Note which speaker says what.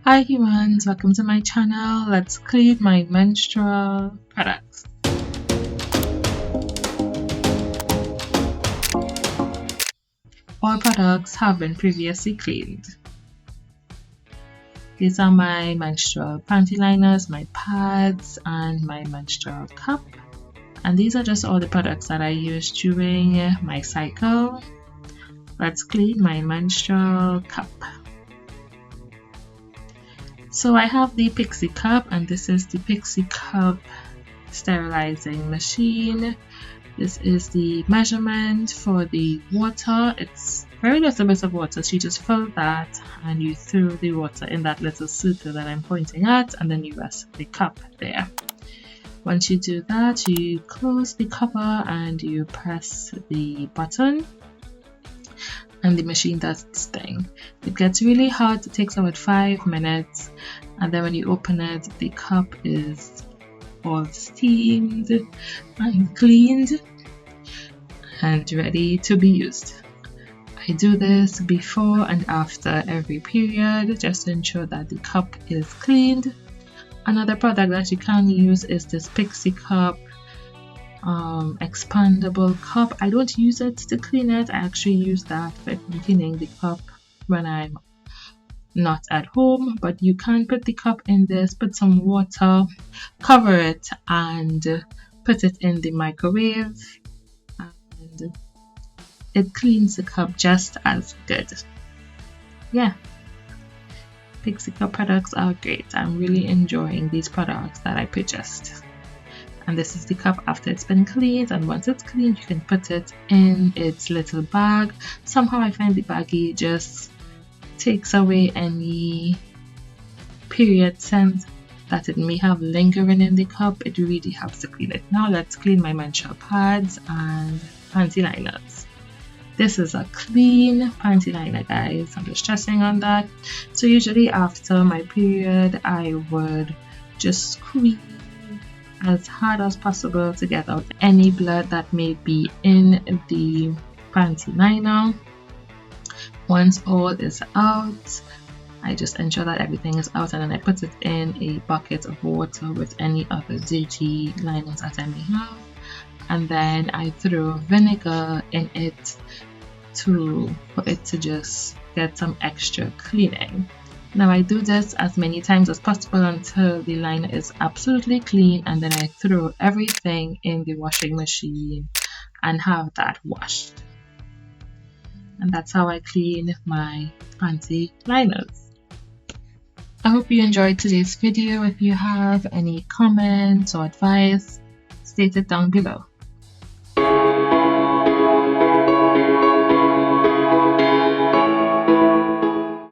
Speaker 1: Hi humans, welcome to my channel. Let's clean my menstrual products. All products have been previously cleaned. These are my menstrual panty liners, my pads, and my menstrual cup. And these are just all the products that I use during my cycle. Let's clean my menstrual cup. So I have the Pixie cup, and this is the Pixie cup sterilizing machine. This is the measurement for the water. It's very little bit of water, so you just fill that and you throw the water in that little circle that I'm pointing at, and then you rest the cup there. Once you do that, you close the cover and you press the button and the machine does its thing. It gets really hot. It takes about 5 minutes, and then when you open it, the cup is all steamed and cleaned and ready to be used. I do this before and after every period just to ensure that the cup is cleaned. Another product that you can use is this Pixie cup expandable cup. I don't use it to clean it. I actually use that for cleaning the cup when I'm not at home, but you can put the cup in this, put some water, cover it, and put it in the microwave, and it cleans the cup just as good. Yeah, Pixie cup products are great. I'm really enjoying these products that I purchased. And this is the cup after it's been cleaned, and once it's cleaned you can put it in its little bag. Somehow I find the baggie just takes away any period scent that it may have lingering in the cup. It really helps to clean it. Now let's clean my menstrual pads and panty liners. This is a clean panty liner, guys. I'm just stressing on that. So usually after my period I would just squeeze as hard as possible to get out any blood that may be in the panty liner. Once all is out, I just ensure that everything is out, and then I put it in a bucket of water with any other dirty liners that I may have, and then I throw vinegar in it for it to just get some extra cleaning. Now I do this as many times as possible until the liner is absolutely clean, and then I throw everything in the washing machine and have that washed. And that's how I clean my panty liners. I hope you enjoyed today's video. If you have any comments or advice, state it down below.